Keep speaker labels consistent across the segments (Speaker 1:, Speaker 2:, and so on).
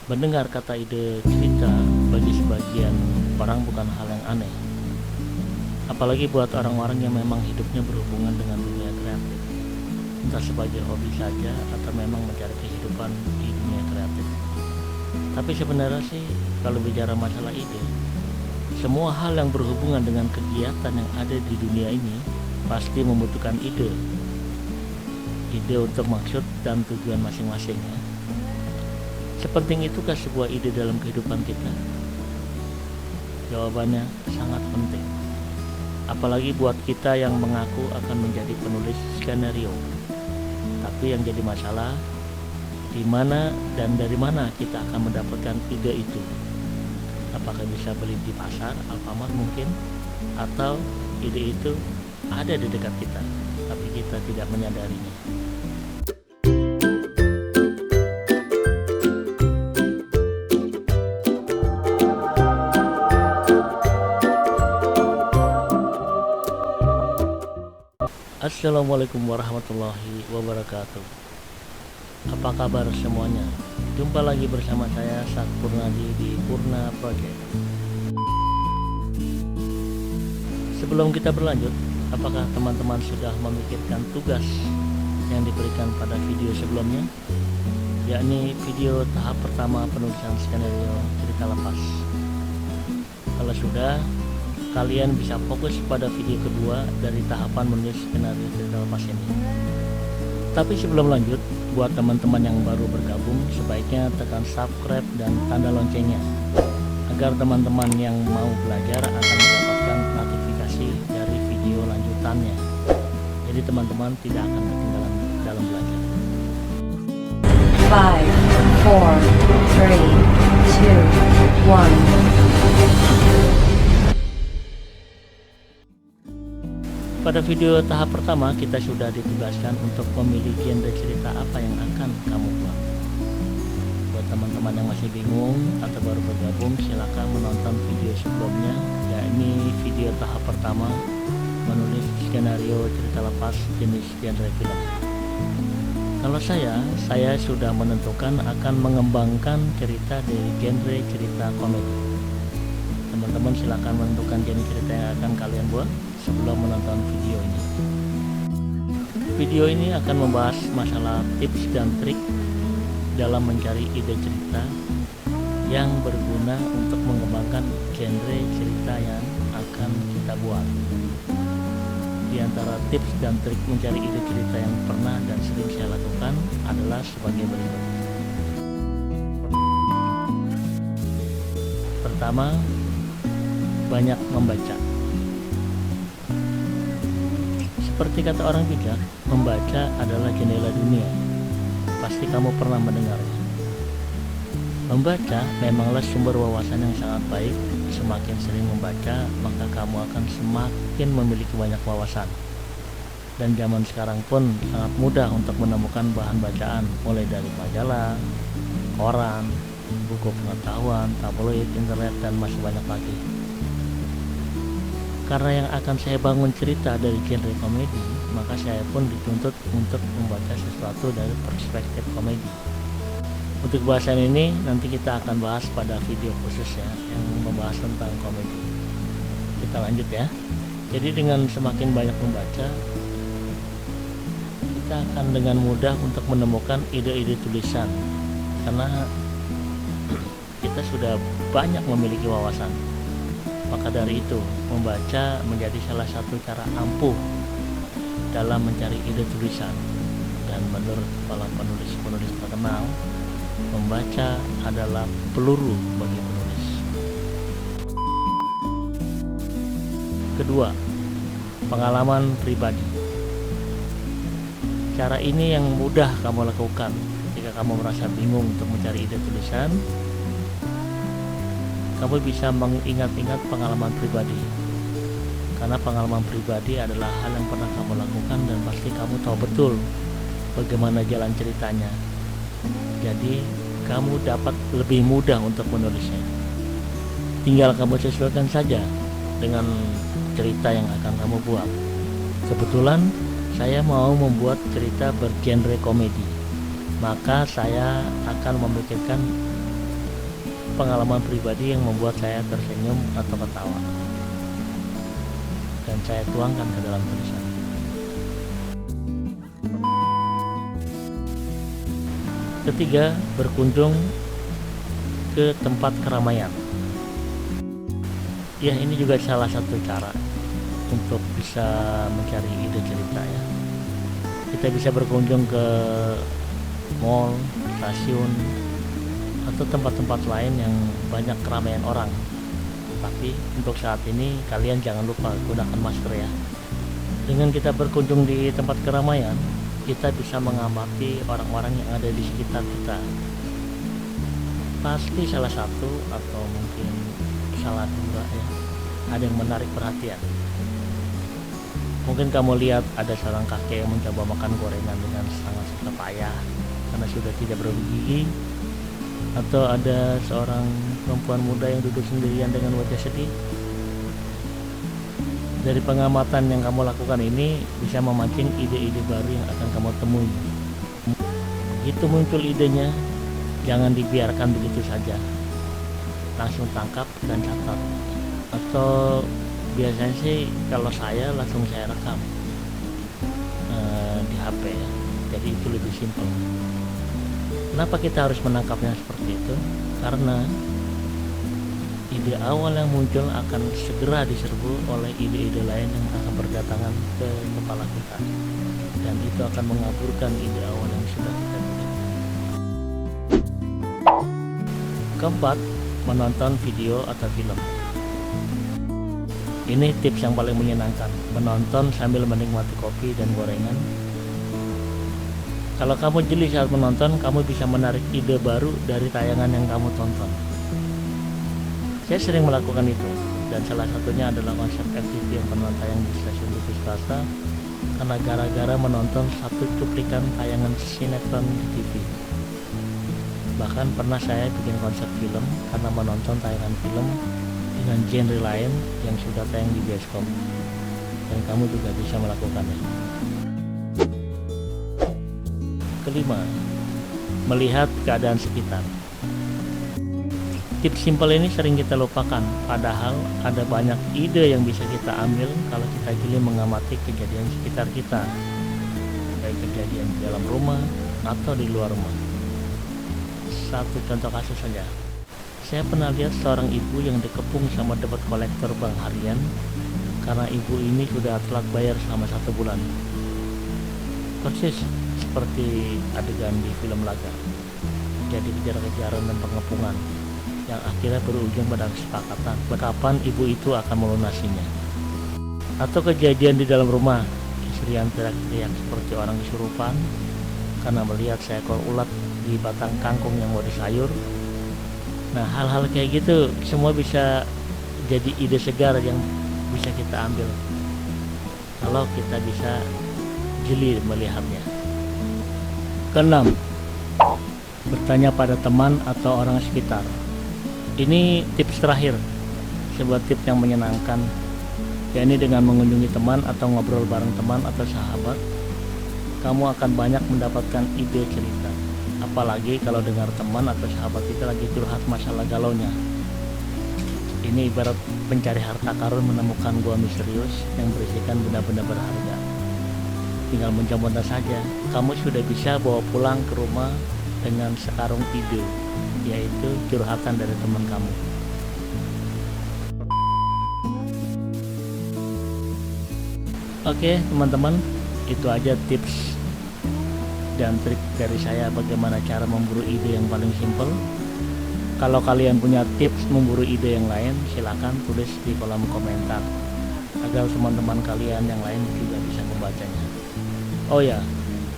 Speaker 1: Mendengar kata ide cerita bagi sebagian orang bukan hal yang aneh, apalagi buat orang-orang yang memang hidupnya berhubungan dengan dunia kreatif, entah sebagai hobi saja atau memang mencari kehidupan di dunia kreatif. Tapi sebenarnya sih, kalau bicara masalah ide, semua hal yang berhubungan dengan kegiatan yang ada di dunia ini pasti membutuhkan ide. Ide untuk maksud dan tujuan masing-masing ya. Sepenting itukah sebuah ide dalam kehidupan kita? Jawabannya sangat penting. Apalagi buat kita yang mengaku akan menjadi penulis skenario. Tapi yang jadi masalah, di mana dan dari mana kita akan mendapatkan ide itu? Apakah bisa beli di pasar, Alfamart mungkin? Atau ide itu ada di dekat kita, tapi kita tidak menyadarinya? Assalamualaikum warahmatullahi wabarakatuh. Apa kabar semuanya? Jumpa lagi bersama saya Sak Purnadi di Purna Project. Sebelum kita berlanjut, apakah teman-teman sudah memikirkan tugas yang diberikan pada video sebelumnya, yakni video tahap pertama penulisan skenario cerita lepas? Kalau sudah, kalian bisa fokus pada video kedua dari tahapan menulis skenario cerita lepas ini. Tapi sebelum lanjut, buat teman-teman yang baru bergabung, sebaiknya tekan subscribe dan tanda loncengnya, agar teman-teman yang mau belajar akan mendapatkan notifikasi dari video lanjutannya. Jadi teman-teman tidak akan ketinggalan dalam belajar.
Speaker 2: 5, 4, 3, 2, 1.
Speaker 1: Pada video tahap pertama, kita sudah ditugaskan untuk memilih genre cerita apa yang akan kamu buat. Buat teman-teman yang masih bingung atau baru bergabung, silakan menonton video sebelumnya, yakni video tahap pertama menulis skenario cerita lepas jenis genre film. Kalau saya sudah menentukan akan mengembangkan cerita dari genre cerita komedi. Teman-teman silakan menentukan jenis cerita yang akan kalian buat sebelum menonton video ini. Video ini akan membahas masalah tips dan trik dalam mencari ide cerita yang berguna untuk mengembangkan genre cerita yang akan kita buat. Di antara tips dan trik mencari ide cerita yang pernah dan sering saya lakukan adalah sebagai berikut. Pertama, banyak membaca. Seperti kata orang bijak, membaca adalah jendela dunia. Pasti kamu pernah mendengarnya. Membaca memanglah sumber wawasan yang sangat baik. Semakin sering membaca, maka kamu akan semakin memiliki banyak wawasan. Dan zaman sekarang pun sangat mudah untuk menemukan bahan bacaan, mulai dari majalah, koran, buku pengetahuan, tabloid, internet, dan masih banyak lagi. Karena yang akan saya bangun cerita dari genre komedi, maka saya pun dituntut untuk membaca sesuatu dari perspektif komedi. Untuk bahasan ini nanti kita akan bahas pada video khusus ya, yang membahas tentang komedi. Kita lanjut ya. Jadi dengan semakin banyak membaca, kita akan dengan mudah untuk menemukan ide-ide tulisan, karena kita sudah banyak memiliki wawasan. Maka dari itu, membaca menjadi salah satu cara ampuh dalam mencari ide tulisan. Dan menurut para penulis-penulis terkenal, membaca adalah peluru bagi penulis. Kedua, pengalaman pribadi. Cara ini yang mudah kamu lakukan ketika kamu merasa bingung untuk mencari ide tulisan. Kamu bisa mengingat-ingat pengalaman pribadi, karena pengalaman pribadi adalah hal yang pernah kamu lakukan dan pasti kamu tahu betul bagaimana jalan ceritanya. Jadi kamu dapat lebih mudah untuk menulisnya. Tinggal kamu sesuaikan saja dengan cerita yang akan kamu buat. Kebetulan saya mau membuat cerita bergenre komedi, maka saya akan memikirkan pengalaman pribadi yang membuat saya tersenyum atau ketawa, dan saya tuangkan ke dalam tulisan. Ketiga, berkunjung ke tempat keramaian. Ya, ini juga salah satu cara untuk bisa mencari ide cerita ya. Kita bisa berkunjung ke mall, stasiun, atau tempat-tempat lain yang banyak keramaian orang. Tapi untuk saat ini kalian jangan lupa gunakan masker ya. Dengan kita berkunjung di tempat keramaian, kita bisa mengamati orang-orang yang ada di sekitar kita. Pasti salah satu atau mungkin salah dua ya, ada yang menarik perhatian. Mungkin kamu lihat ada seorang kakek yang mencoba makan gorengan dengan sangat susah payah karena sudah tidak bergigi, atau ada seorang perempuan muda yang duduk sendirian dengan wajah sedih. Dari pengamatan yang kamu lakukan ini bisa memancing ide-ide baru yang akan kamu temui. Begitu muncul idenya, jangan dibiarkan begitu saja, langsung tangkap dan catat. Atau biasanya sih kalau saya langsung saya rekam di HP ya, jadi itu lebih simpel. Kenapa kita harus menangkapnya seperti itu? Karena ide awal yang muncul akan segera diserbu oleh ide-ide lain yang akan berdatangan ke kepala kita, dan itu akan mengaburkan ide awal yang sudah kita buat. Keempat, menonton video atau film. Ini tips yang paling menyenangkan, menonton sambil menikmati kopi dan gorengan. Kalau kamu jeli saat menonton, kamu bisa menarik ide baru dari tayangan yang kamu tonton. Saya sering melakukan itu, dan salah satunya adalah konsep FTV yang pernah tayang di stasiun TV swasta karena gara-gara menonton satu cuplikan tayangan sinetron di TV. Bahkan pernah saya bikin konsep film karena menonton tayangan film dengan genre lain yang sudah tayang di bioskop, dan kamu juga bisa melakukannya. Kelima, melihat keadaan sekitar. Tips simpel ini sering kita lupakan, padahal ada banyak ide yang bisa kita ambil kalau kita jeli mengamati kejadian sekitar kita, baik kejadian di dalam rumah atau di luar rumah. Satu contoh kasus saja, saya pernah lihat seorang ibu yang dikepung sama debt kolektor bank harian karena ibu ini sudah telat bayar selama 1 bulan. Persis seperti adegan di film laga, jadi kejar-kejaran dan pengepungan yang akhirnya berujung pada kesepakatan kapan ibu itu akan melunasinya. Atau kejadian di dalam rumah, istri yang teriak-teriak seperti orang kesurupan karena melihat seekor ulat di batang kangkung yang mau disayur. Nah, hal-hal kayak gitu semua bisa jadi ide segar yang bisa kita ambil kalau kita bisa jeli melihatnya. Keenam, bertanya pada teman atau orang sekitar. Ini tips terakhir, sebuah tips yang menyenangkan, yakni dengan mengunjungi teman atau ngobrol bareng teman atau sahabat, kamu akan banyak mendapatkan ide cerita. Apalagi kalau dengar teman atau sahabat kita lagi curhat masalah galaunya. Ini ibarat pencari harta karun menemukan gua misterius yang berisikan benda-benda berharga. Tinggal mencoba saja, kamu sudah bisa bawa pulang ke rumah dengan sekarung ide, yaitu curhatan dari teman kamu. Oke teman-teman, itu aja tips dan trik dari saya bagaimana cara memburu ide yang paling simpel. Kalau kalian punya tips memburu ide yang lain, silakan tulis di kolom komentar agar teman-teman kalian yang lain juga bisa membacanya. Oh ya,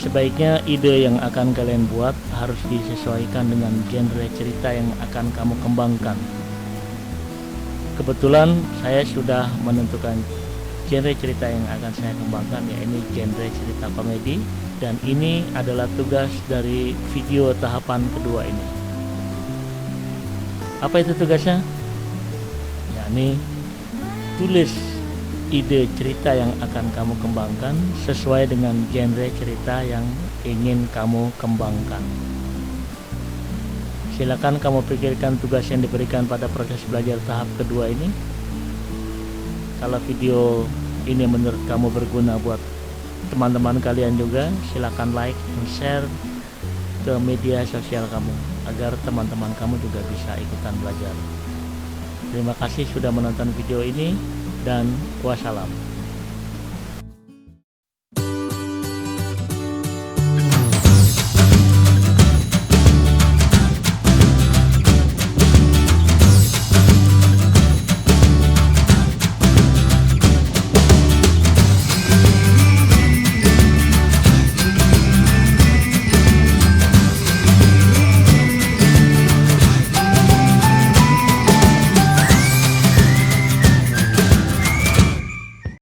Speaker 1: sebaiknya ide yang akan kalian buat harus disesuaikan dengan genre cerita yang akan kamu kembangkan. Kebetulan saya sudah menentukan genre cerita yang akan saya kembangkan, yaitu genre cerita komedi, dan ini adalah tugas dari video tahapan kedua ini. Apa itu tugasnya? Yakni tulis ide cerita yang akan kamu kembangkan sesuai dengan genre cerita yang ingin kamu kembangkan. Silakan kamu pikirkan tugas yang diberikan pada proses belajar tahap kedua ini. Kalau video ini menurut kamu berguna buat teman-teman kalian juga, silakan like dan share ke media sosial kamu agar teman-teman kamu juga bisa ikutan belajar. Terima kasih sudah menonton video ini dan wassalam.